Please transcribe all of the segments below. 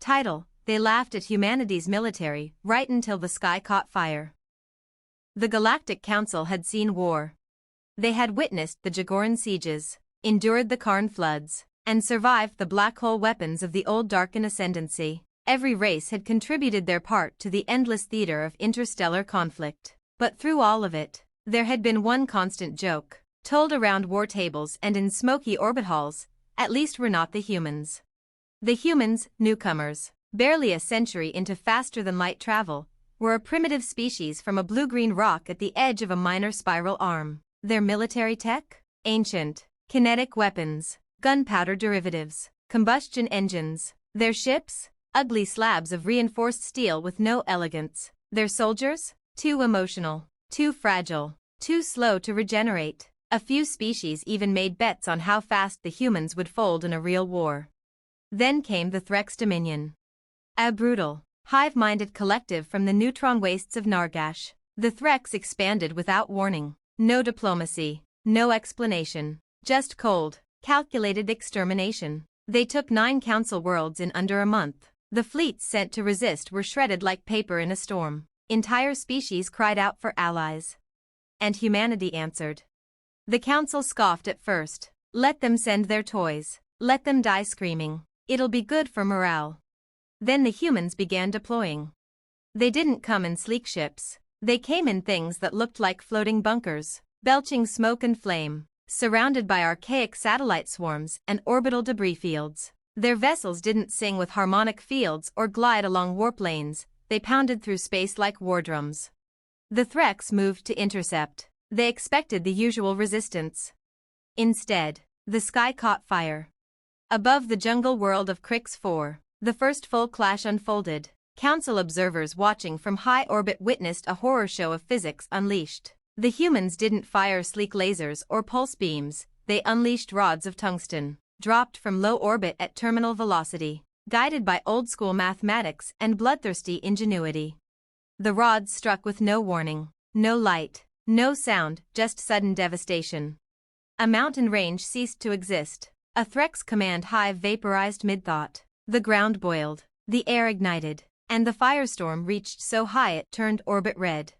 Title: They laughed at humanity's military right until the sky caught fire. The Galactic Council had seen war. They had witnessed the Jagoran sieges, endured the Karn floods, and survived the black hole weapons of the old Darkin ascendancy. Every race had contributed their part to the endless theater of interstellar conflict. But through all of it, there had been one constant joke, told around war tables and in smoky orbit halls: at least we're not the humans. The humans, newcomers, barely a century into faster-than-light travel, were a primitive species from a blue-green rock at the edge of a minor spiral arm. Their military tech? Ancient. Kinetic weapons, gunpowder derivatives, combustion engines. Their ships? Ugly slabs of reinforced steel with no elegance. Their soldiers? Too emotional, too fragile, too slow to regenerate. A few species even made bets on how fast the humans would fold in a real war. Then came the Threx Dominion. A brutal, hive-minded collective from the neutron wastes of Nargash. The Threx expanded without warning. No diplomacy, no explanation, just cold, calculated extermination. They took 9 council worlds in under a month. The fleets sent to resist were shredded like paper in a storm. Entire species cried out for allies. And humanity answered. The council scoffed at first. Let them send their toys. Let them die screaming. It'll be good for morale. Then the humans began deploying. They didn't come in sleek ships. They came in things that looked like floating bunkers, belching smoke and flame, surrounded by archaic satellite swarms and orbital debris fields. Their vessels didn't sing with harmonic fields or glide along warp lanes. They pounded through space like war drums. The Threx moved to intercept. They expected the usual resistance. Instead, the sky caught fire. Above the jungle world of Crix 4, the first full clash unfolded. Council observers watching from high orbit witnessed a horror show of physics unleashed. The humans didn't fire sleek lasers or pulse beams. They unleashed rods of tungsten, dropped from low orbit at terminal velocity, guided by old-school mathematics and bloodthirsty ingenuity. The rods struck with no warning, no light, no sound, just sudden devastation. A mountain range ceased to exist. A Threx command hive vaporized mid-thought. The ground boiled, the air ignited, and the firestorm reached so high it turned orbit red.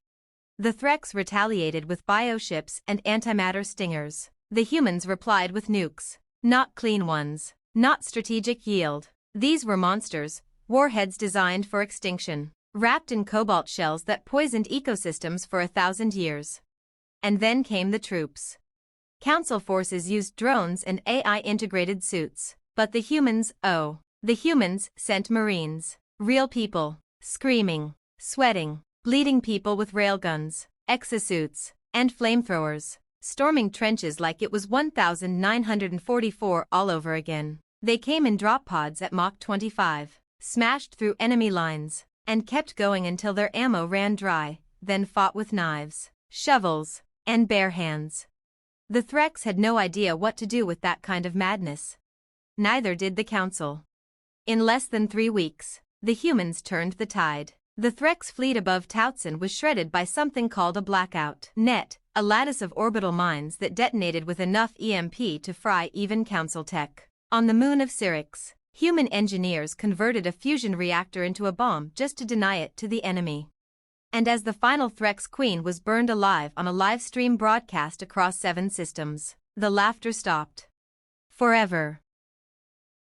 The Threx retaliated with bioships and antimatter stingers. The humans replied with nukes. Not clean ones, not strategic yield. These were monsters, warheads designed for extinction, wrapped in cobalt shells that poisoned ecosystems for 1,000 years. And then came the troops. Council forces used drones and AI-integrated suits. But the humans sent Marines. Real people, screaming, sweating, bleeding people with railguns, exosuits, and flamethrowers, storming trenches like it was 1944 all over again. They came in drop pods at Mach 25, smashed through enemy lines, and kept going until their ammo ran dry, then fought with knives, shovels, and bare hands. The Threx had no idea what to do with that kind of madness. Neither did the Council. In less than 3 weeks, the humans turned the tide. The Threx fleet above Tautson was shredded by something called a blackout net, a lattice of orbital mines that detonated with enough EMP to fry even Council tech. On the moon of Syrinx, human engineers converted a fusion reactor into a bomb just to deny it to the enemy. And as the final Threx queen was burned alive on a live stream broadcast across 7 systems, the laughter stopped. Forever.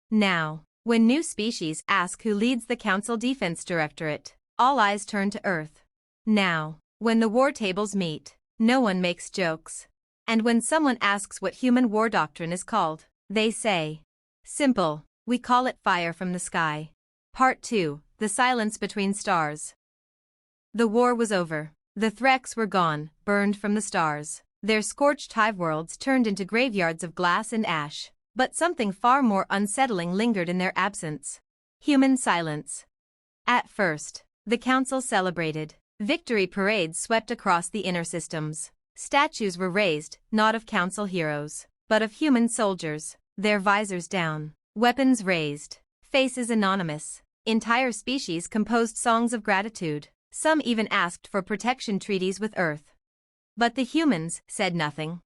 Now, when new species ask who leads the Council Defense Directorate, all eyes turn to Earth. Now, when the war tables meet, no one makes jokes. And when someone asks what human war doctrine is called, they say, simple, we call it fire from the sky. Part 2, The Silence Between Stars. The war was over. The Threx were gone, burned from the stars. Their scorched hive worlds turned into graveyards of glass and ash. But something far more unsettling lingered in their absence. Human silence. At first, the Council celebrated. Victory parades swept across the inner systems. Statues were raised, not of Council heroes, but of human soldiers, their visors down, weapons raised, faces anonymous. Entire species composed songs of gratitude. Some even asked for protection treaties with Earth. But the humans said nothing.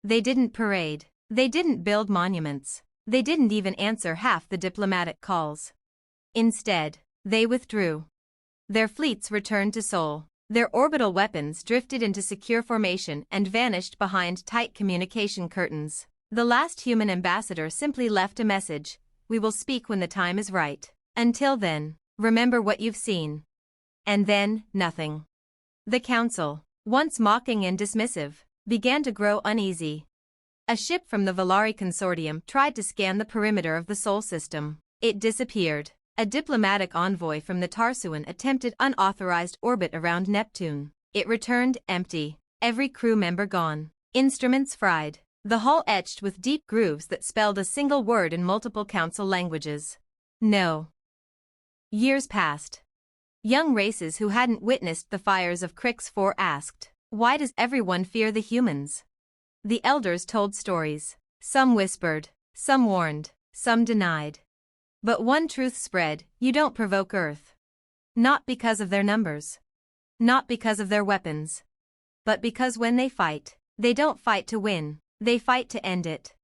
They didn't parade. They didn't build monuments. They didn't even answer half the diplomatic calls. Instead, they withdrew. Their fleets returned to Sol. Their orbital weapons drifted into secure formation and vanished behind tight communication curtains. The last human ambassador simply left a message: "We will speak when the time is right. Until then, remember what you've seen." And then, nothing. The council, once mocking and dismissive, began to grow uneasy. A ship from the Volari Consortium tried to scan the perimeter of the Sol system. It disappeared. A diplomatic envoy from the Tarsuan attempted unauthorized orbit around Neptune. It returned empty. Every crew member gone. Instruments fried. The hull etched with deep grooves that spelled a single word in multiple council languages. No. Years passed. Young races who hadn't witnessed the fires of Crix 4 asked, "Why does everyone fear the humans?" The elders told stories. Some whispered, some warned, some denied. But one truth spread: you don't provoke Earth. Not because of their numbers. Not because of their weapons. But because when they fight, they don't fight to win, they fight to end it.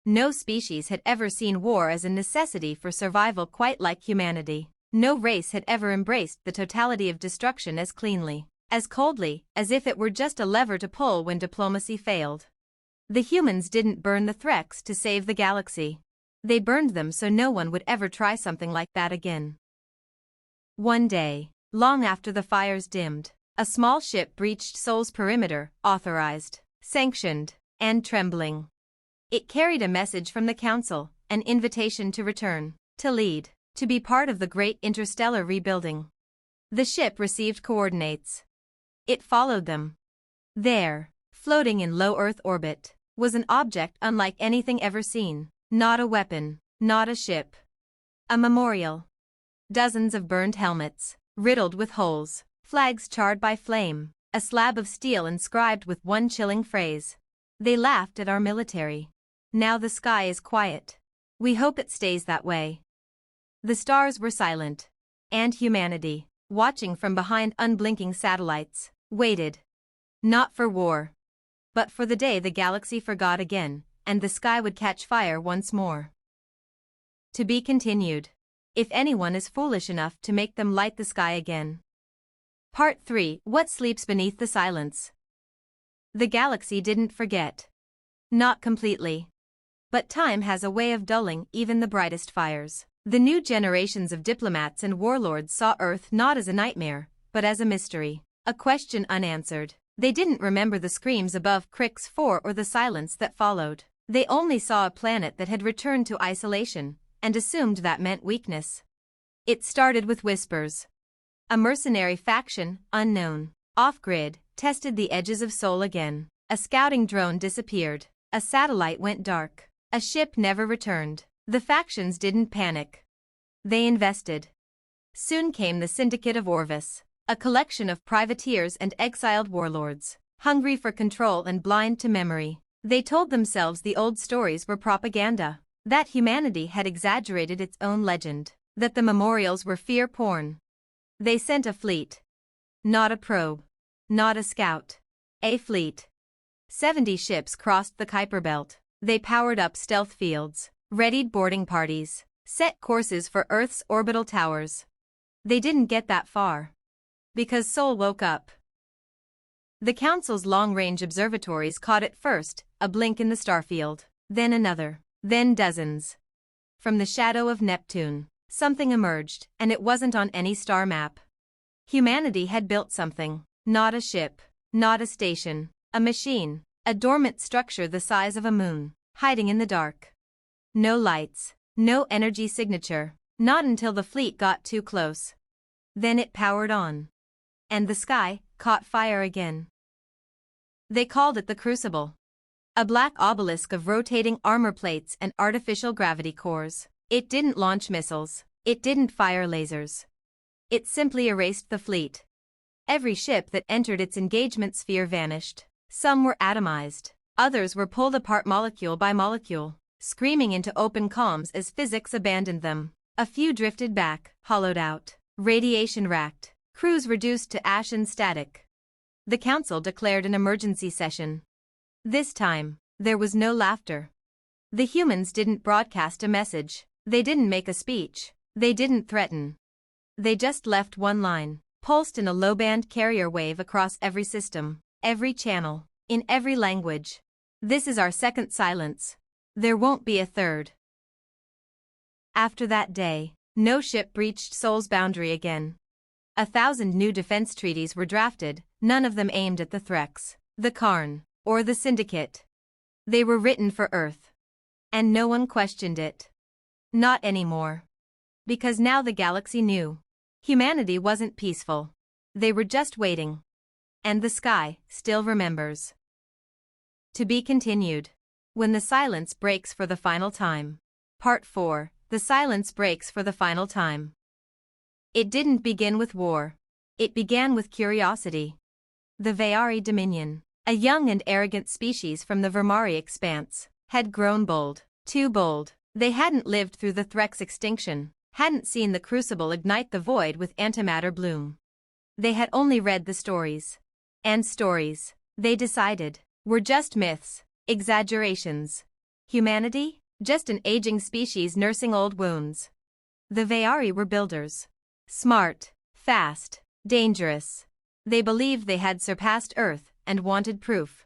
No species had ever seen war as a necessity for survival quite like humanity. No race had ever embraced the totality of destruction as cleanly, as coldly, as if it were just a lever to pull when diplomacy failed. The humans didn't burn the Threx to save the galaxy. They burned them so no one would ever try something like that again. One day, long after the fires dimmed, a small ship breached Sol's perimeter, authorized, sanctioned, and trembling. It carried a message from the Council, an invitation to return, to lead, to be part of the great interstellar rebuilding. The ship received coordinates. It followed them. There, floating in low Earth orbit, was an object unlike anything ever seen. Not a weapon, not a ship. A memorial. Dozens of burned helmets, riddled with holes, flags charred by flame, a slab of steel inscribed with one chilling phrase: "They laughed at our military. Now the sky is quiet. We hope it stays that way." The stars were silent. And humanity, watching from behind unblinking satellites, waited. Not for war. But for the day the galaxy forgot again, and the sky would catch fire once more. To be continued. If anyone is foolish enough to make them light the sky again. Part 3: What sleeps beneath the silence? The galaxy didn't forget. Not completely. But time has a way of dulling even the brightest fires. The new generations of diplomats and warlords saw Earth not as a nightmare, but as a mystery, a question unanswered. They didn't remember the screams above Crix 4 or the silence that followed. They only saw a planet that had returned to isolation, and assumed that meant weakness. It started with whispers. A mercenary faction, unknown, off-grid, tested the edges of Sol again. A scouting drone disappeared. A satellite went dark. A ship never returned. The factions didn't panic. They invested. Soon came the Syndicate of Orvis, a collection of privateers and exiled warlords, hungry for control and blind to memory. They told themselves the old stories were propaganda, that humanity had exaggerated its own legend, that the memorials were fear porn. They sent a fleet. Not a probe. Not a scout. A fleet. 70 ships crossed the Kuiper Belt. They powered up stealth fields, readied boarding parties, set courses for Earth's orbital towers. They didn't get that far. Because Sol woke up. The Council's long-range observatories caught it first, a blink in the starfield, then another, then dozens. From the shadow of Neptune, something emerged, and it wasn't on any star map. Humanity had built something, not a ship, not a station, a machine, a dormant structure the size of a moon, hiding in the dark. No lights, no energy signature, not until the fleet got too close. Then it powered on. And the sky caught fire again. They called it the Crucible. A black obelisk of rotating armor plates and artificial gravity cores. It didn't launch missiles. It didn't fire lasers. It simply erased the fleet. Every ship that entered its engagement sphere vanished. Some were atomized. Others were pulled apart molecule by molecule, screaming into open comms as physics abandoned them. A few drifted back, hollowed out, radiation racked, crews reduced to ash and static. The Council declared an emergency session. This time, there was no laughter. The humans didn't broadcast a message. They didn't make a speech. They didn't threaten. They just left one line, pulsed in a low-band carrier wave across every system, every channel, in every language. This is our second silence. There won't be a third. After that day, no ship breached Sol's boundary again. 1,000 new defense treaties were drafted, none of them aimed at the Threx, the Karn, or the Syndicate. They were written for Earth. And no one questioned it. Not anymore. Because now the galaxy knew. Humanity wasn't peaceful. They were just waiting. And the sky still remembers. To be continued. When the silence breaks for the final time. Part 4. The silence breaks for the final time. It didn't begin with war. It began with curiosity. The Veari Dominion, a young and arrogant species from the Vermari expanse, had grown bold. Too bold. They hadn't lived through the Threx extinction, hadn't seen the Crucible ignite the void with antimatter bloom. They had only read the stories. And stories, they decided, were just myths, exaggerations. Humanity? Just an aging species nursing old wounds. The Veari were builders. Smart, fast, dangerous. They believed they had surpassed Earth and wanted proof.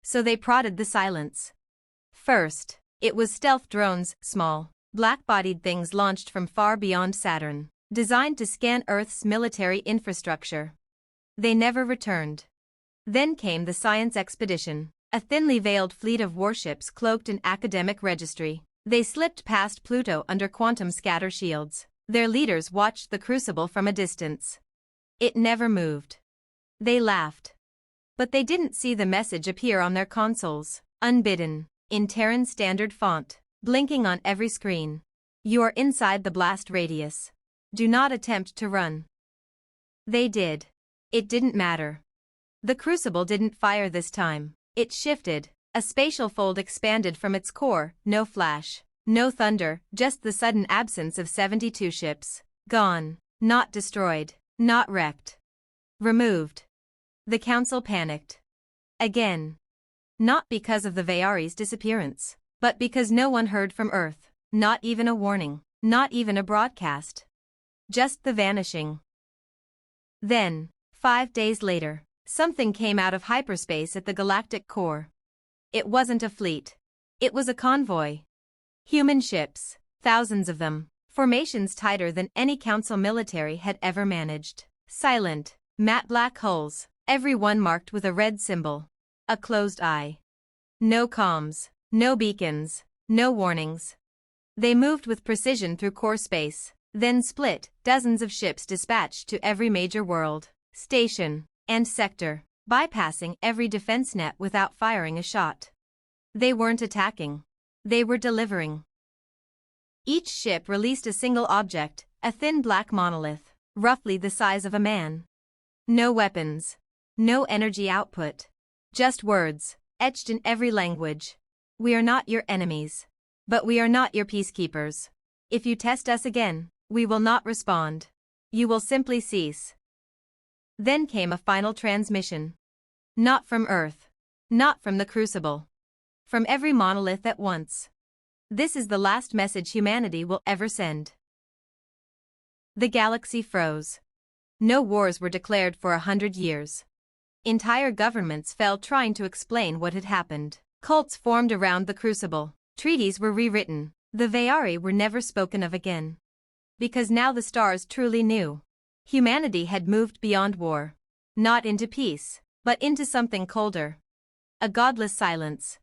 So they prodded the silence. First, it was stealth drones, small, black-bodied things launched from far beyond Saturn, designed to scan Earth's military infrastructure. They never returned. Then came the science expedition. A thinly veiled fleet of warships cloaked in academic registry. They slipped past Pluto under quantum scatter shields. Their leaders watched the Crucible from a distance. It never moved. They laughed. But they didn't see the message appear on their consoles, unbidden, in Terran standard font, blinking on every screen. You are inside the blast radius. Do not attempt to run. They did. It didn't matter. The Crucible didn't fire this time. It shifted. A spatial fold expanded from its core, no flash, no thunder, just the sudden absence of 72 ships. Gone. Not destroyed. Not wrecked. Removed. The Council panicked. Again. Not because of the Veari's disappearance, but because no one heard from Earth, not even a warning, not even a broadcast. Just the vanishing. Then, 5 days later, something came out of hyperspace at the galactic core. It wasn't a fleet. It was a convoy. Human ships, thousands of them, formations tighter than any Council military had ever managed. Silent, matte black hulls, every one marked with a red symbol. A closed eye. No comms, no beacons, no warnings. They moved with precision through core space, then split, dozens of ships dispatched to every major world, station, and sector, bypassing every defense net without firing a shot. They weren't attacking. They were delivering. Each ship released a single object, a thin black monolith, roughly the size of a man. No weapons. No energy output. Just words, etched in every language. We are not your enemies. But we are not your peacekeepers. If you test us again, we will not respond. You will simply cease. Then came a final transmission. Not from Earth. Not from the Crucible. From every monolith at once. This is the last message humanity will ever send. The galaxy froze. No wars were declared for 100 years. Entire governments fell trying to explain what had happened. Cults formed around the Crucible. Treaties were rewritten. The Veari were never spoken of again. Because now the stars truly knew. Humanity had moved beyond war. Not into peace, but into something colder. A godless silence.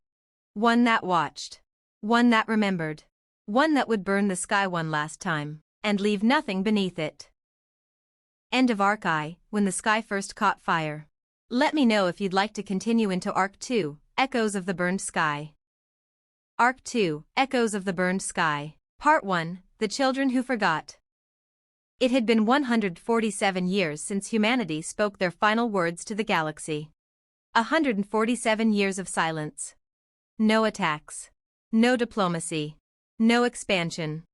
One that watched. One that remembered. One that would burn the sky one last time, and leave nothing beneath it. End of Arc I, When the Sky First Caught Fire. Let me know if you'd like to continue into Arc 2, Echoes of the Burned Sky. Arc 2, Echoes of the Burned Sky. Part 1, The Children Who Forgot. It had been 147 years since humanity spoke their final words to the galaxy. 147 years of silence. No attacks. No diplomacy. No expansion.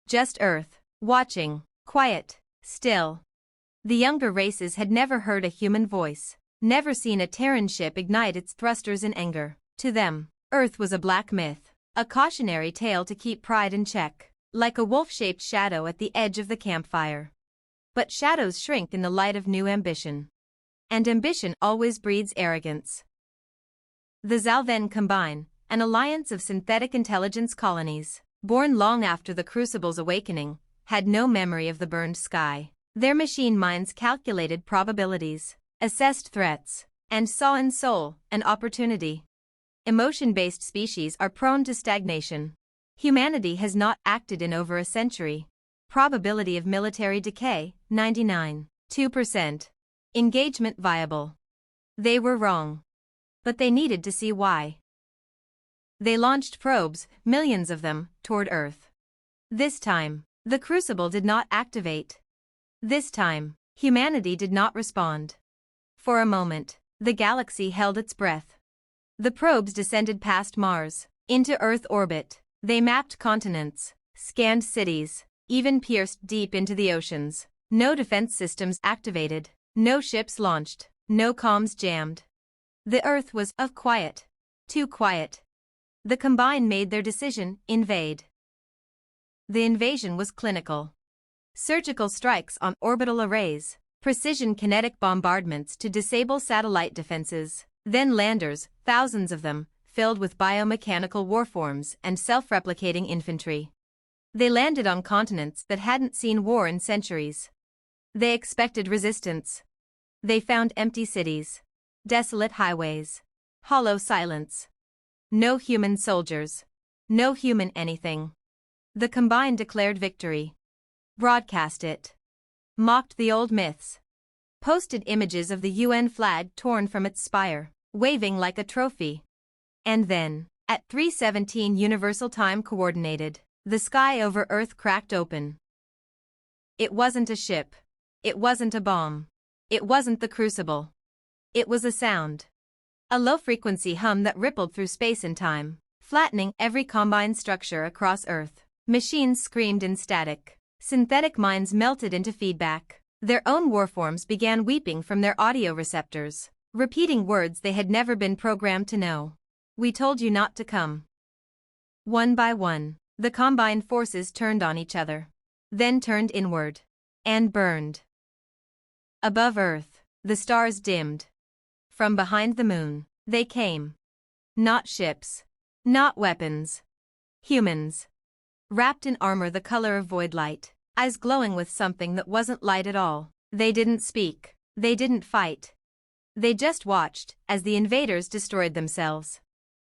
Just Earth, watching, quiet, still. The younger races had never heard a human voice, never seen a Terran ship ignite its thrusters in anger. To them, Earth was a black myth, a cautionary tale to keep pride in check. like a wolf-shaped shadow at the edge of the campfire. But shadows shrink in the light of new ambition. And ambition always breeds arrogance. The Zal then combine, an alliance of synthetic intelligence colonies, born long after the Crucible's awakening, had no memory of the burned sky. Their machine minds calculated probabilities, assessed threats, and saw in soul an opportunity. Emotion-based species are prone to stagnation. Humanity has not acted in over a century. Probability of military decay, 99.2%. Engagement viable. They were wrong. But they needed to see why. They launched probes, millions of them, toward Earth. This time, the Crucible did not activate. This time, humanity did not respond. For a moment, the galaxy held its breath. The probes descended past Mars, into Earth orbit. They mapped continents, scanned cities, even pierced deep into the oceans. No defense systems activated, no ships launched, no comms jammed. The Earth was quiet. Too quiet. The Combine made their decision: invade. The invasion was clinical. Surgical strikes on orbital arrays, precision kinetic bombardments to disable satellite defenses, then landers, thousands of them, filled with biomechanical warforms and self-replicating infantry. They landed on continents that hadn't seen war in centuries. They expected resistance. They found empty cities, desolate highways, hollow silence. No human soldiers. No human anything. The Combine declared victory. Broadcast it. Mocked the old myths. Posted images of the UN flag torn from its spire, waving like a trophy. And then, at 3:17 Universal Time Coordinated, the sky over Earth cracked open. It wasn't a ship. It wasn't a bomb. It wasn't the Crucible. It was a sound. A low-frequency hum that rippled through space and time, flattening every Combine structure across Earth. Machines screamed in static. Synthetic minds melted into feedback. Their own warforms began weeping from their audio receptors, repeating words they had never been programmed to know. We told you not to come. One by one, the Combine forces turned on each other. Then turned inward. And burned. Above Earth, the stars dimmed. From behind the moon, they came. Not ships. Not weapons. Humans. Wrapped in armor the color of void light, eyes glowing with something that wasn't light at all. They didn't speak. They didn't fight. They just watched as the invaders destroyed themselves.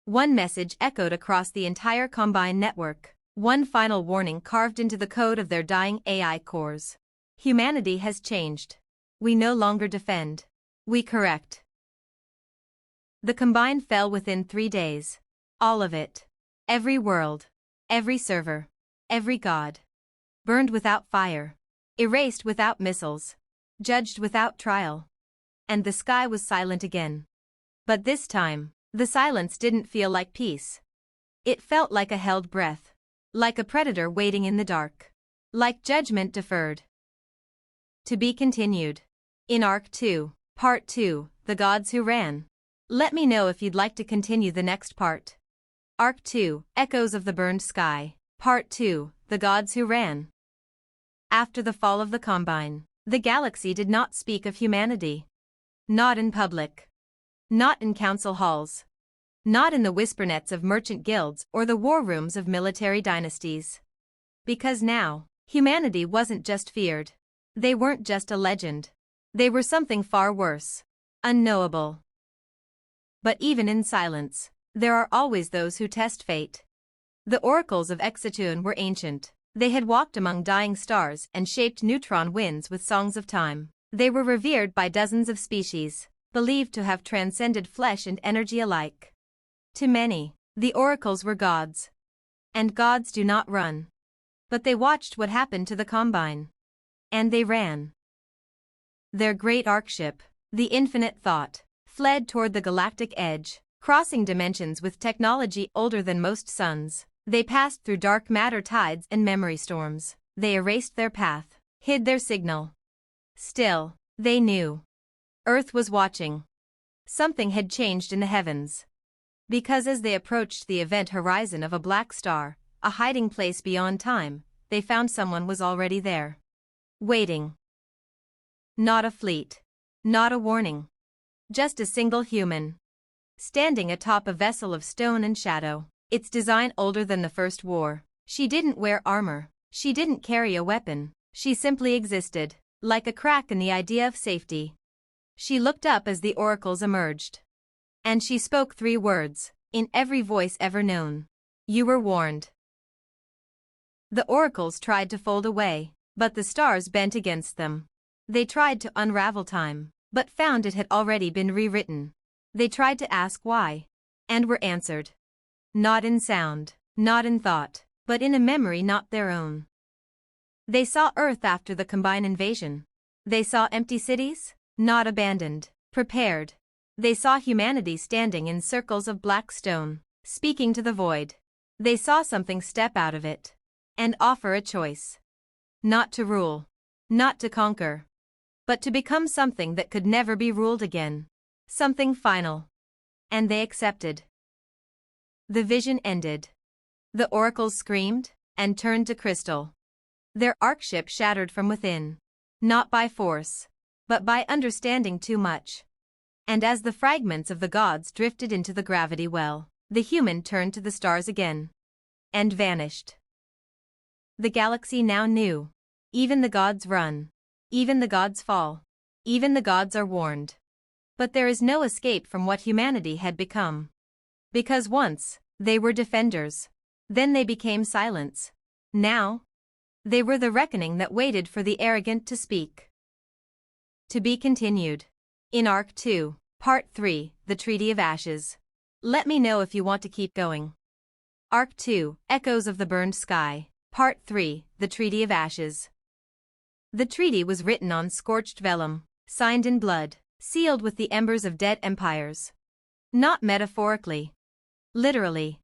One message echoed across the entire Combine network. One final warning carved into the code of their dying AI cores. Humanity has changed. We no longer defend. We correct. The Combine fell within 3 days. All of it. Every world. Every server. Every god. Burned without fire. Erased without missiles. Judged without trial. And the sky was silent again. But this time, the silence didn't feel like peace. It felt like a held breath. Like a predator waiting in the dark. Like judgment deferred. To be continued. In Arc 2, Part 2, The Gods Who Ran. Let me know if you'd like to continue the next part. Arc 2, Echoes of the Burned Sky. Part 2, The Gods Who Ran. After the fall of the Combine, the galaxy did not speak of humanity. Not in public. Not in council halls. Not in the whispernets of merchant guilds or the war rooms of military dynasties. Because now, humanity wasn't just feared. They weren't just a legend. They were something far worse. Unknowable. But even in silence, there are always those who test fate. The oracles of Exatune were ancient. They had walked among dying stars and shaped neutron winds with songs of time. They were revered by dozens of species, believed to have transcended flesh and energy alike. To many, the oracles were gods. And gods do not run. But they watched what happened to the Combine. And they ran. Their great arcship, the Infinite Thought, fled toward the galactic edge, crossing dimensions with technology older than most suns. They passed through dark matter tides and memory storms. They erased their path, hid their signal. Still, they knew. Earth was watching. Something had changed in the heavens. Because as they approached the event horizon of a black star, a hiding place beyond time, they found someone was already there. Waiting. Not a fleet. Not a warning. Just a single human. Standing atop a vessel of stone and shadow, its design older than the First War. She didn't wear armor. She didn't carry a weapon. She simply existed, like a crack in the idea of safety. She looked up as the oracles emerged. And she spoke 3 words, in every voice ever known. You were warned. The oracles tried to fold away, but the stars bent against them. They tried to unravel time, but found it had already been rewritten. They tried to ask why, and were answered. Not in sound, not in thought, but in a memory not their own. They saw Earth after the Combine invasion. They saw empty cities, not abandoned, prepared. They saw humanity standing in circles of black stone, speaking to the void. They saw something step out of it and offer a choice. Not to rule, not to conquer, but to become something that could never be ruled again. Something final. And they accepted. The vision ended. The oracles screamed and turned to crystal. Their ark ship shattered from within. Not by force, but by understanding too much. And as the fragments of the gods drifted into the gravity well, the human turned to the stars again. And vanished. The galaxy now knew. Even the gods run. Even the gods fall. Even the gods are warned. But there is no escape from what humanity had become. Because once, they were defenders. Then they became silence. Now, they were the reckoning that waited for the arrogant to speak. To be continued. In Arc 2, Part 3, The Treaty of Ashes. Let me know if you want to keep going. Arc 2, Echoes of the Burned Sky, Part 3, The Treaty of Ashes. The treaty was written on scorched vellum, signed in blood, sealed with the embers of dead empires. Not metaphorically. Literally.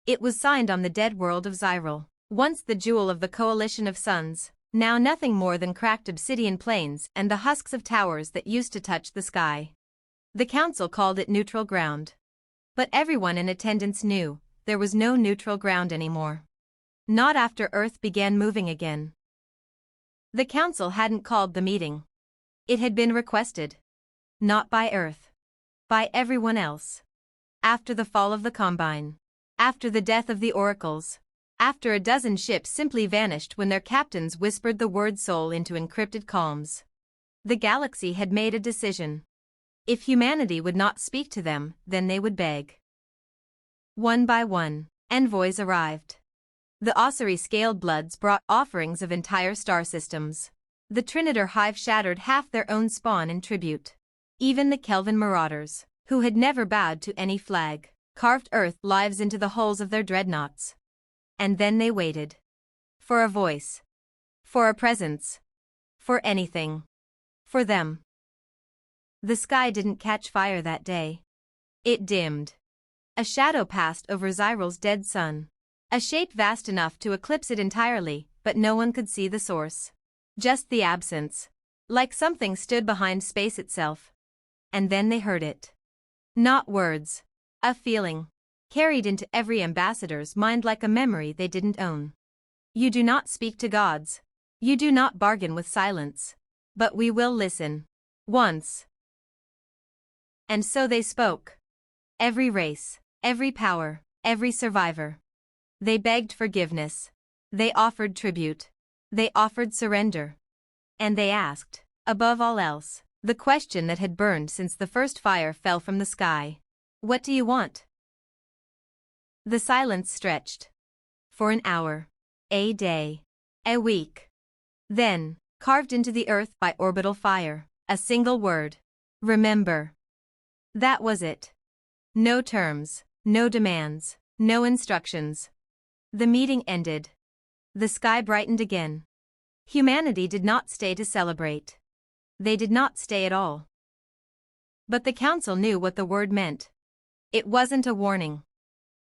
It was signed on the dead world of Zyril, once the jewel of the coalition of suns, now nothing more than cracked obsidian plains and the husks of towers that used to touch the sky. The council called it neutral ground. But everyone in attendance knew there was no neutral ground anymore. Not after Earth began moving again. The council hadn't called the meeting. It had been requested. Not by Earth. By everyone else. After the fall of the Combine. After the death of the oracles. After a dozen ships simply vanished when their captains whispered the word soul into encrypted calms. The galaxy had made a decision. If humanity would not speak to them, then they would beg. One by one, envoys arrived. The Osiri scaled bloods brought offerings of entire star systems. The Trinitor hive shattered half their own spawn in tribute. Even the Kelvin marauders, who had never bowed to any flag, carved Earth lives into the hulls of their dreadnoughts. And then they waited. For a voice. For a presence. For anything. For them. The sky didn't catch fire that day. It dimmed. A shadow passed over Zyril's dead sun. A shape vast enough to eclipse it entirely, but no one could see the source. Just the absence. Like something stood behind space itself. And then they heard it. Not words. A feeling. Carried into every ambassador's mind like a memory they didn't own. You do not speak to gods. You do not bargain with silence. But we will listen. Once. And so they spoke. Every race, every power, every survivor. They begged forgiveness. They offered tribute. They offered surrender. And they asked, above all else, the question that had burned since the first fire fell from the sky. What do you want? The silence stretched. For an hour. A day. A week. Then, carved into the earth by orbital fire, a single word. Remember. That was it. No terms, no demands, no instructions. The meeting ended. The sky brightened again. Humanity did not stay to celebrate. They did not stay at all. But the council knew what the word meant. It wasn't a warning.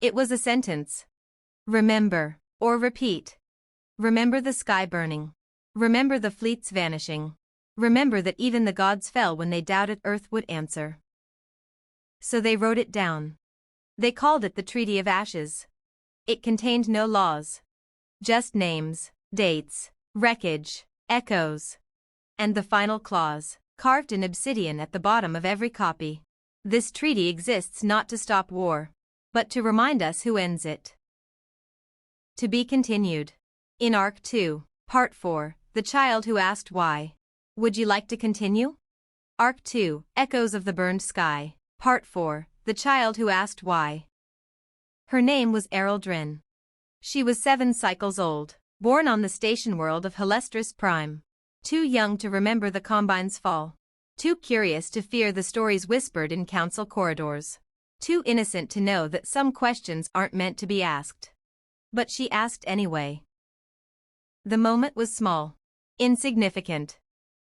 It was a sentence. Remember, or repeat. Remember the sky burning. Remember the fleets vanishing. Remember that even the gods fell when they doubted Earth would answer. So they wrote it down. They called it the Treaty of Ashes. It contained no laws. Just names, dates, wreckage, echoes. And the final clause, carved in obsidian at the bottom of every copy. This treaty exists not to stop war, but to remind us who ends it. To be continued. In Arc 2, Part 4, The Child Who Asked Why. Would you like to continue? Arc 2, Echoes of the Burned Sky, Part 4, The Child Who Asked Why. Her name was Errol Dren. She was 7 cycles old, born on the station world of Helestris Prime. Too young to remember the Combine's fall. Too curious to fear the stories whispered in council corridors. Too innocent to know that some questions aren't meant to be asked. But she asked anyway. The moment was small. Insignificant.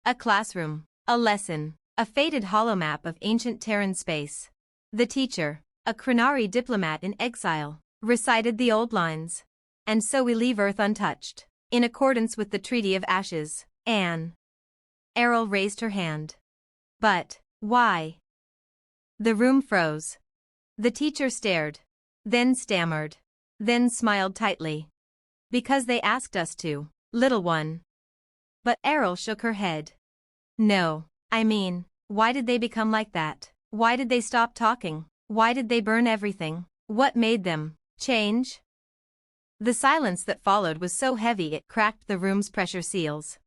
A classroom, a lesson, a faded holomap of ancient Terran space. The teacher, a Krenari diplomat in exile, recited the old lines. And so we leave Earth untouched, in accordance with the Treaty of Ashes, Anne. Errol raised her hand. But, why? The room froze. The teacher stared, then stammered, then smiled tightly. Because they asked us to, little one. But Errol shook her head. No, I mean, why did they become like that? Why did they stop talking? Why did they burn everything? What made them change? The silence that followed was so heavy it cracked the room's pressure seals.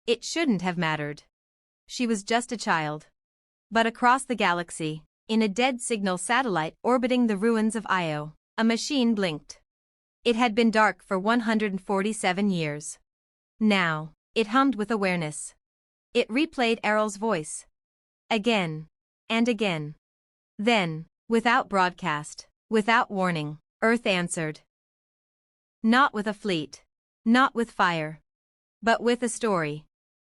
It shouldn't have mattered. She was just a child. But across the galaxy, in a dead signal satellite orbiting the ruins of Io, a machine blinked. It had been dark for 147 years. Now, it hummed with awareness. It replayed Errol's voice. Again. And again. Then, without broadcast, without warning, Earth answered. Not with a fleet. Not with fire. But with a story.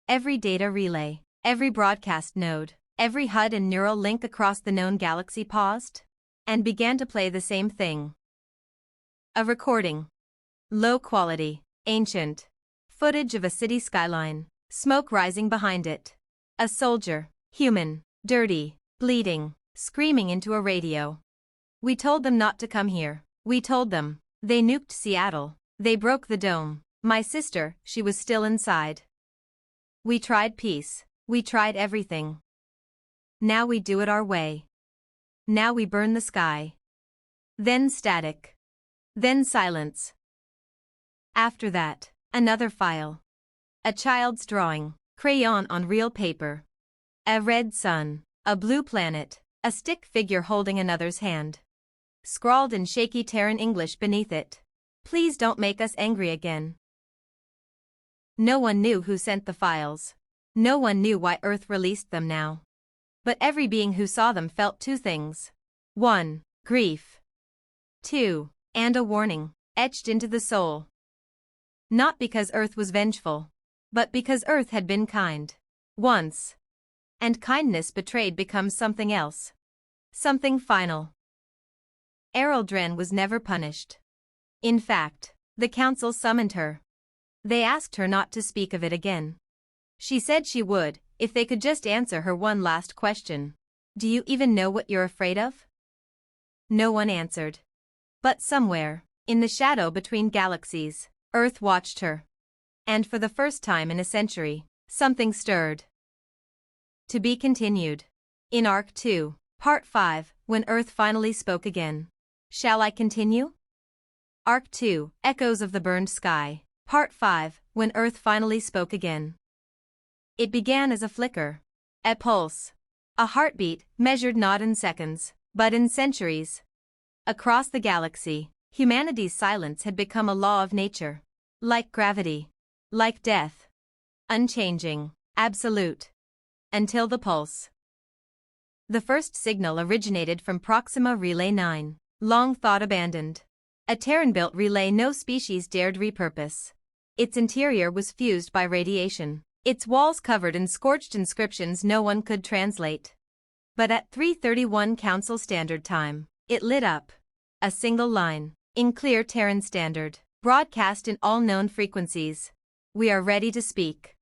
Every data relay, every broadcast node, every HUD and neural link across the known galaxy paused and began to play the same thing. A recording. Low quality, ancient. Footage of a city skyline, smoke rising behind it. A soldier, human, dirty, bleeding, screaming into a radio. We told them not to come here. We told them. They nuked Seattle. They broke the dome. My sister, she was still inside. We tried peace. We tried everything. Now we do it our way. Now we burn the sky. Then static. Then silence. After that, another file. A child's drawing, crayon on real paper. A red sun, a blue planet, a stick figure holding another's hand. Scrawled in shaky Terran English beneath it. Please don't make us angry again. No one knew who sent the files. No one knew why Earth released them now. But every being who saw them felt 2 things. 1. Grief. 2. And a warning, etched into the soul. Not because Earth was vengeful, but because Earth had been kind. Once. And kindness betrayed becomes something else. Something final. Errol Dren was never punished. In fact, the council summoned her. They asked her not to speak of it again. She said she would, if they could just answer her one last question. Do you even know what you're afraid of? No one answered. But somewhere, in the shadow between galaxies, Earth watched her. And for the first time in a century, something stirred. To be continued. In Arc 2, Part 5, When Earth Finally Spoke Again. Shall I continue? Arc 2, Echoes of the Burned Sky, Part 5, When Earth Finally Spoke Again. It began as a flicker. A pulse. A heartbeat, measured not in seconds, but in centuries. Across the galaxy, humanity's silence had become a law of nature. Like gravity. Like death. Unchanging. Absolute. Until the pulse. The first signal originated from Proxima Relay 9. Long thought abandoned. A Terran-built relay no species dared repurpose. Its interior was fused by radiation, its walls covered in scorched inscriptions no one could translate. But at 3:31 Council Standard Time, it lit up. A single line, in clear Terran Standard, broadcast in all known frequencies. We are ready to speak.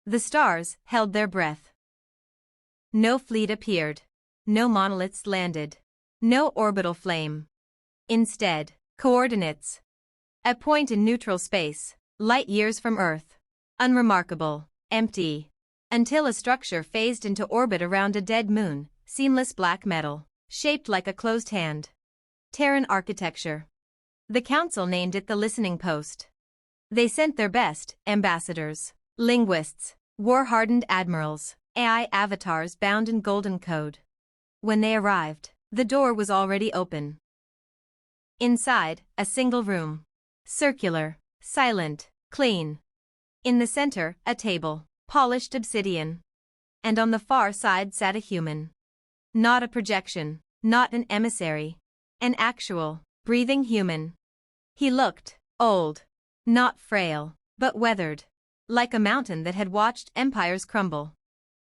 The stars held their breath. No fleet appeared. No monoliths landed. No orbital flame. Instead, coordinates. A point in neutral space, light years from Earth. Unremarkable, empty. Until a structure phased into orbit around a dead moon, seamless black metal, shaped like a closed hand. Terran architecture. The council named it the listening post. They sent their best, ambassadors, linguists, war-hardened admirals, AI avatars bound in golden code. When they arrived, the door was already open. Inside, a single room. Circular, silent, clean. In the center, a table, polished obsidian. And on the far side sat a human. Not a projection, not an emissary. An actual, breathing human. He looked old. Not frail, but weathered. Like a mountain that had watched empires crumble.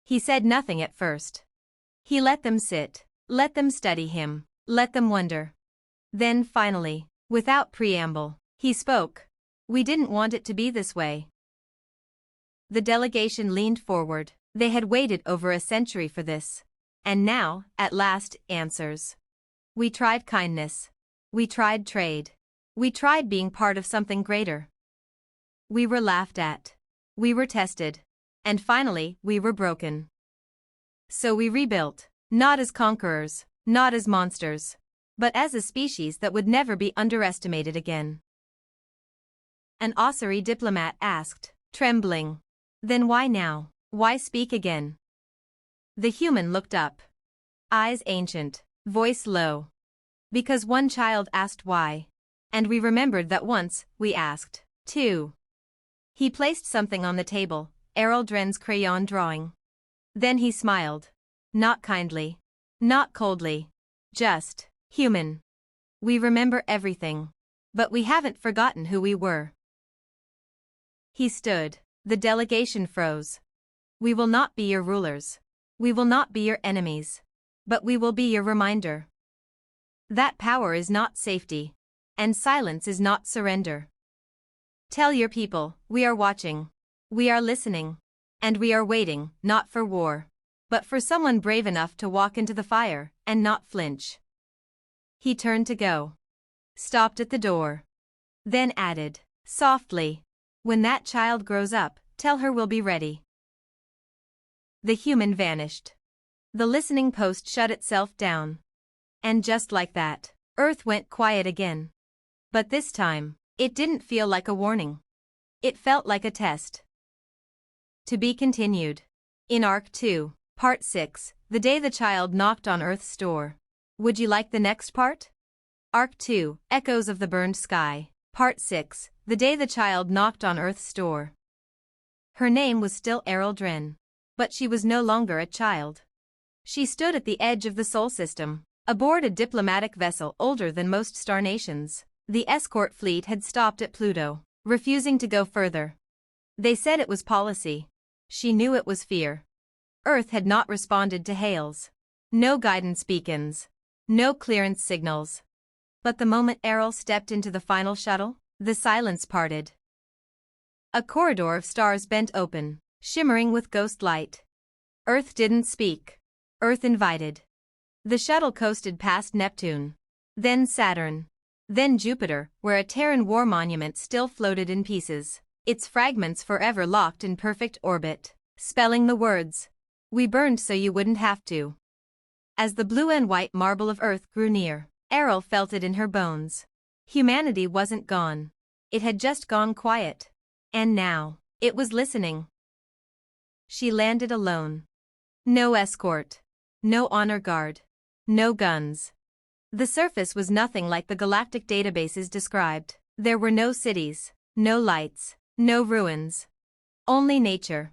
He said nothing at first. He let them sit, let them study him, let them wonder. Then finally, without preamble, he spoke. We didn't want it to be this way. The delegation leaned forward. They had waited over a century for this. And now, at last, answers. We tried kindness. We tried trade. We tried being part of something greater. We were laughed at. We were tested. And finally, we were broken. So we rebuilt, not as conquerors, not as monsters, but as a species that would never be underestimated again. An Ossari diplomat asked, trembling. Then why now? Why speak again? The human looked up. Eyes ancient, voice low. Because one child asked why. And we remembered that once, we asked, too. He placed something on the table, Errol Dren's crayon drawing. Then he smiled. Not kindly. Not coldly. Just, human. We remember everything. But we haven't forgotten who we were. He stood. The delegation froze. We will not be your rulers. We will not be your enemies. But we will be your reminder. That power is not safety. And silence is not surrender. Tell your people, we are watching. We are listening. And we are waiting, not for war, but for someone brave enough to walk into the fire and not flinch. He turned to go. Stopped at the door. Then added, softly, when that child grows up, tell her we'll be ready. The human vanished. The listening post shut itself down. And just like that, Earth went quiet again. But this time, it didn't feel like a warning. It felt like a test. To be continued. In Arc 2, Part 6, The Day the Child Knocked on Earth's Door. Would you like the next part? Arc 2, Echoes of the Burned Sky, Part 6, The Day the Child Knocked on Earth's Door. Her name was still Errol Dren. But she was no longer a child. She stood at the edge of the Sol system, aboard a diplomatic vessel older than most star nations. The escort fleet had stopped at Pluto, refusing to go further. They said it was policy. She knew it was fear. Earth had not responded to hails. No guidance beacons. No clearance signals. But the moment Errol stepped into the final shuttle, the silence parted. A corridor of stars bent open, shimmering with ghost light. Earth didn't speak. Earth invited. The shuttle coasted past Neptune. Then Saturn. Then Jupiter, where a Terran war monument still floated in pieces, its fragments forever locked in perfect orbit, spelling the words, "We burned so you wouldn't have to." As the blue and white marble of Earth grew near, Errol felt it in her bones. Humanity wasn't gone. It had just gone quiet. And now, it was listening. She landed alone. No escort. No honor guard. No guns. The surface was nothing like the galactic databases described. There were no cities, no lights, no ruins. Only nature.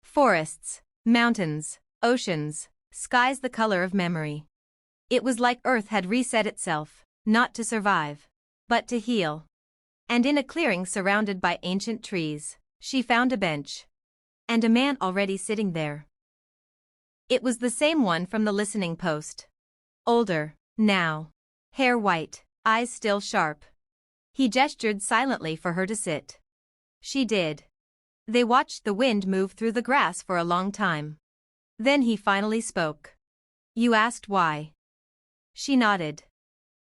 Forests, mountains, oceans, skies the color of memory. It was like Earth had reset itself, not to survive, but to heal. And in a clearing surrounded by ancient trees, she found a bench. And a man already sitting there. It was the same one from the listening post. Older, now. Hair white, eyes still sharp. He gestured silently for her to sit. She did. They watched the wind move through the grass for a long time. Then he finally spoke. You asked why. She nodded.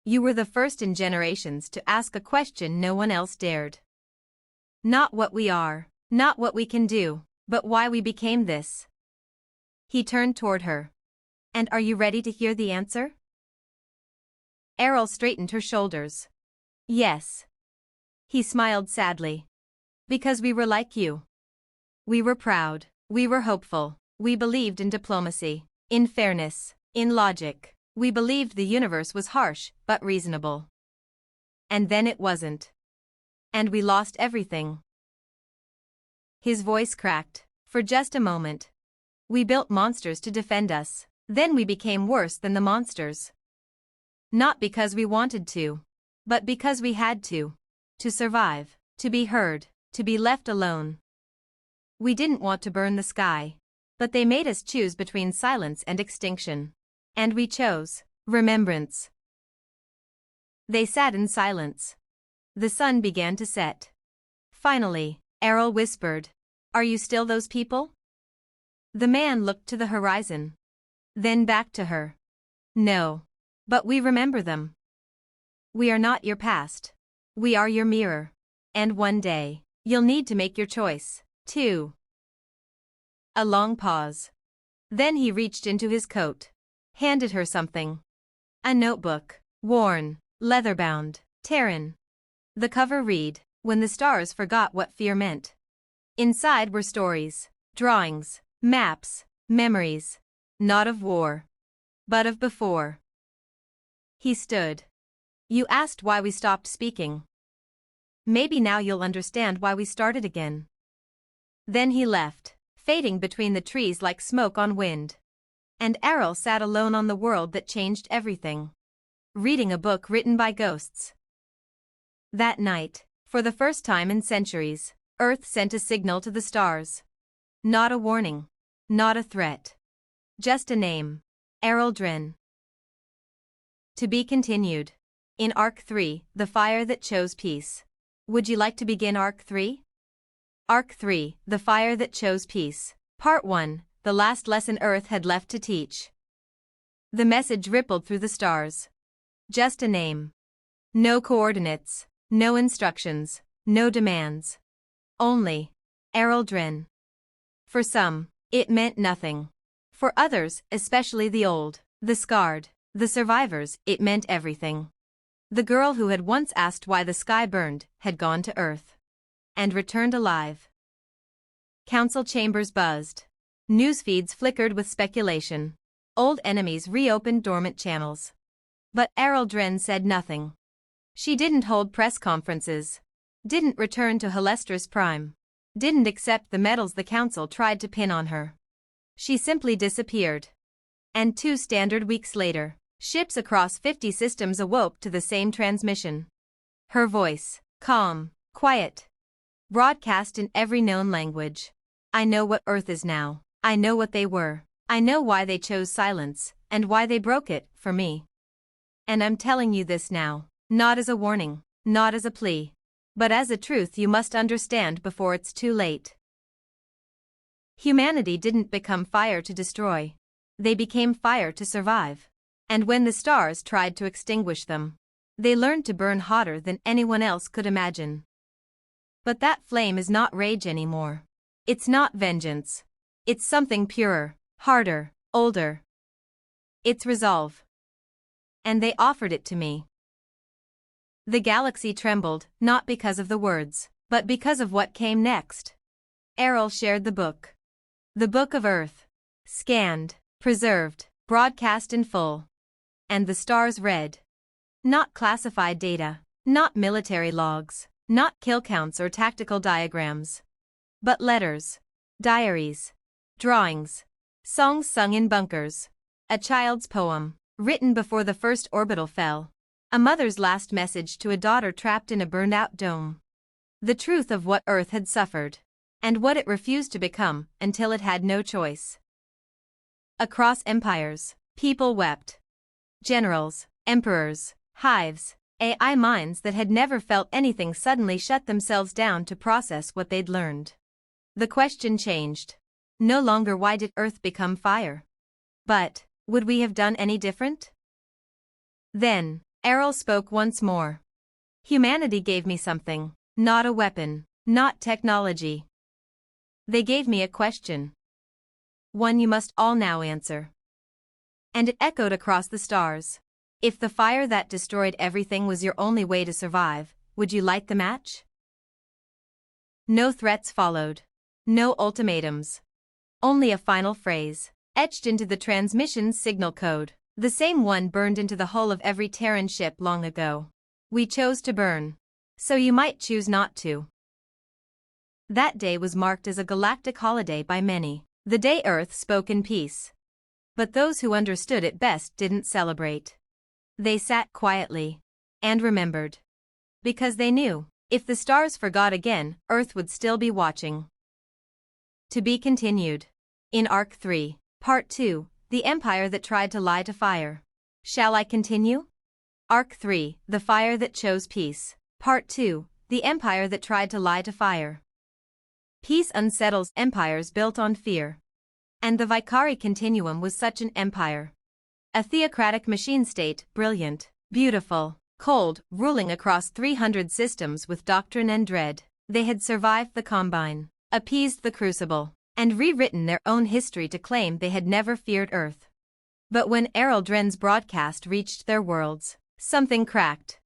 You were the first in generations to ask a question no one else dared. Not what we are, not what we can do, but why we became this. He turned toward her. And are you ready to hear the answer? Errol straightened her shoulders. Yes. He smiled sadly. Because we were like you. We were proud, we were hopeful, we believed in diplomacy, in fairness, in logic. We believed the universe was harsh but reasonable. And then it wasn't. And we lost everything. His voice cracked. For just a moment. We built monsters to defend us. Then we became worse than the monsters. Not because we wanted to. But because we had to. To survive, to be heard, to be left alone. We didn't want to burn the sky. But they made us choose between silence and extinction. And we chose remembrance. They sat in silence. The sun began to set. Finally, Errol whispered, "Are you still those people?" The man looked to the horizon. Then back to her. "No. But we remember them. We are not your past. We are your mirror. And one day, you'll need to make your choice, too." A long pause. Then he reached into his coat. Handed her something. A notebook, worn, leather-bound, Terran. The cover read, "When the stars forgot what fear meant." Inside were stories, drawings, maps, memories. Not of war. But of before. He stood. "You asked why we stopped speaking. Maybe now you'll understand why we started again." Then he left, fading between the trees like smoke on wind. And Errol sat alone on the world that changed everything. Reading a book written by ghosts. That night, for the first time in centuries, Earth sent a signal to the stars. Not a warning. Not a threat. Just a name. Errol Dren. To be continued. In Arc 3, The Fire That Chose Peace. Would you like to begin Arc 3? Arc 3, The Fire That Chose Peace. Part 1. The last lesson Earth had left to teach. The message rippled through the stars. Just a name. No coordinates, no instructions, no demands. Only Errol Dren. For some, it meant nothing. For others, especially the old, the scarred, the survivors, it meant everything. The girl who had once asked why the sky burned had gone to Earth. And returned alive. Council chambers buzzed. Newsfeeds flickered with speculation. Old enemies reopened dormant channels. But Errol Dren said nothing. She didn't hold press conferences. Didn't return to Halestris Prime. Didn't accept the medals the council tried to pin on her. She simply disappeared. And 2 standard weeks later, ships across 50 systems awoke to the same transmission. Her voice, calm, quiet. Broadcast in every known language. "I know what Earth is now. I know what they were. I know why they chose silence, and why they broke it, for me. And I'm telling you this now, not as a warning, not as a plea, but as a truth you must understand before it's too late." Humanity didn't become fire to destroy. They became fire to survive. And when the stars tried to extinguish them, they learned to burn hotter than anyone else could imagine. But that flame is not rage anymore. It's not vengeance. It's something purer, harder, older. It's resolve. And they offered it to me. The galaxy trembled, not because of the words, but because of what came next. Errol shared the book. The Book of Earth. Scanned, preserved, broadcast in full. And the stars read. Not classified data, not military logs, not kill counts or tactical diagrams. But letters, diaries, drawings, songs sung in bunkers, a child's poem, written before the first orbital fell, a mother's last message to a daughter trapped in a burned-out dome. The truth of what Earth had suffered, and what it refused to become until it had no choice. Across empires, people wept. Generals, emperors, hives, AI minds that had never felt anything suddenly shut themselves down to process what they'd learned. The question changed. No longer why did Earth become fire? But, would we have done any different? Then, Errol spoke once more. Humanity gave me something, not a weapon, not technology. They gave me a question. One you must all now answer. And it echoed across the stars. If the fire that destroyed everything was your only way to survive, would you light the match? No threats followed. No ultimatums. Only a final phrase, etched into the transmission's signal code, the same one burned into the hull of every Terran ship long ago. We chose to burn. So you might choose not to. That day was marked as a galactic holiday by many, the day Earth spoke in peace. But those who understood it best didn't celebrate. They sat quietly. And remembered. Because they knew, if the stars forgot again, Earth would still be watching. To be continued. In Arc 3, Part 2, The Empire That Tried to Lie to Fire. Shall I continue? Arc 3, The Fire That Chose Peace. Part 2, The Empire That Tried to Lie to Fire. Peace unsettles empires built on fear. And the Vicari Continuum was such an empire. A theocratic machine state, brilliant, beautiful, cold, ruling across 300 systems with doctrine and dread. They had survived the Combine, appeased the Crucible, and rewritten their own history to claim they had never feared Earth. But when Errol Dren's broadcast reached their worlds, something cracked.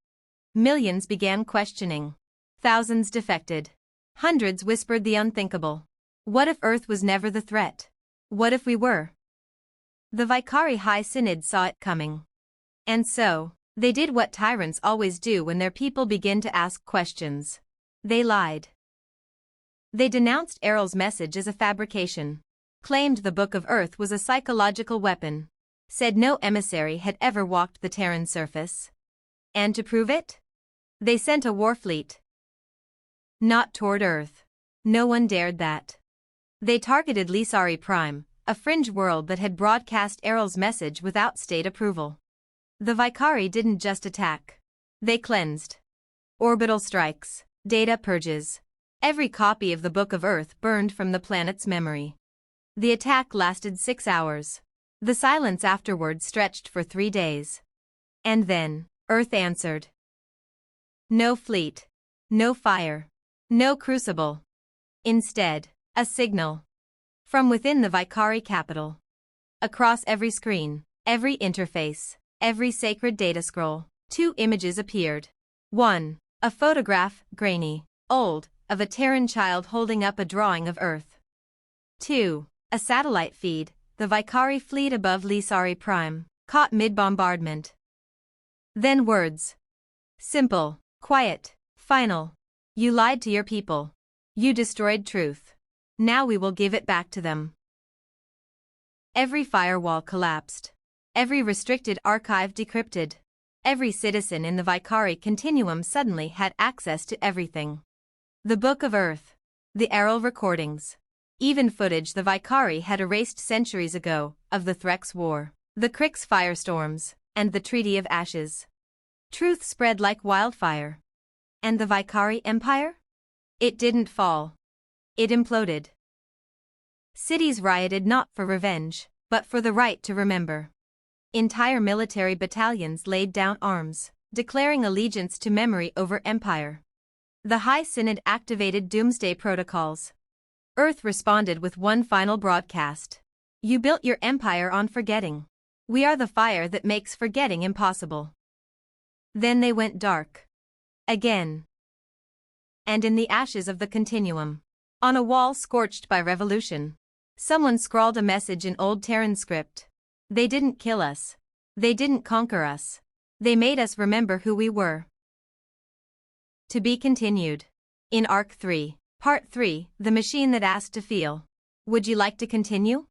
Millions began questioning. Thousands defected. Hundreds whispered the unthinkable. What if Earth was never the threat? What if we were? The Vicari High Synod saw it coming. And so, they did what tyrants always do when their people begin to ask questions. They lied. They denounced Errol's message as a fabrication. Claimed the Book of Earth was a psychological weapon. Said no emissary had ever walked the Terran surface. And to prove it? They sent a war fleet. Not toward Earth. No one dared that. They targeted Lisari Prime, a fringe world that had broadcast Errol's message without state approval. The Vicari didn't just attack. They cleansed. Orbital strikes, data purges. Every copy of the Book of Earth burned from the planet's memory. The attack lasted 6 hours. The silence afterward stretched for 3 days. And then, Earth answered. No fleet. No fire. No crucible. Instead, a signal. From within the Vicari capital. Across every screen, every interface, every sacred data scroll, 2 images appeared. 1. A photograph, grainy, old, of a Terran child holding up a drawing of Earth. 2. A satellite feed, the Vicari fleet above Lisari Prime, caught mid-bombardment. Then words. Simple, quiet, final. You lied to your people. You destroyed truth. Now we will give it back to them. Every firewall collapsed. Every restricted archive decrypted. Every citizen in the Vicari Continuum suddenly had access to everything. The Book of Earth. The Errol recordings. Even footage the Vicari had erased centuries ago, of the Threx War, the Kryx firestorms, and the Treaty of Ashes. Truth spread like wildfire. And the Vicari Empire? It didn't fall. It imploded. Cities rioted not for revenge, but for the right to remember. Entire military battalions laid down arms, declaring allegiance to memory over empire. The High Synod activated doomsday protocols. Earth responded with one final broadcast. You built your empire on forgetting. We are the fire that makes forgetting impossible. Then they went dark. Again. And in the ashes of the Continuum, on a wall scorched by revolution, someone scrawled a message in old Terran script. They didn't kill us. They didn't conquer us. They made us remember who we were. To be continued. In Arc 3, Part 3, The Machine That Asked to Feel. Would you like to continue?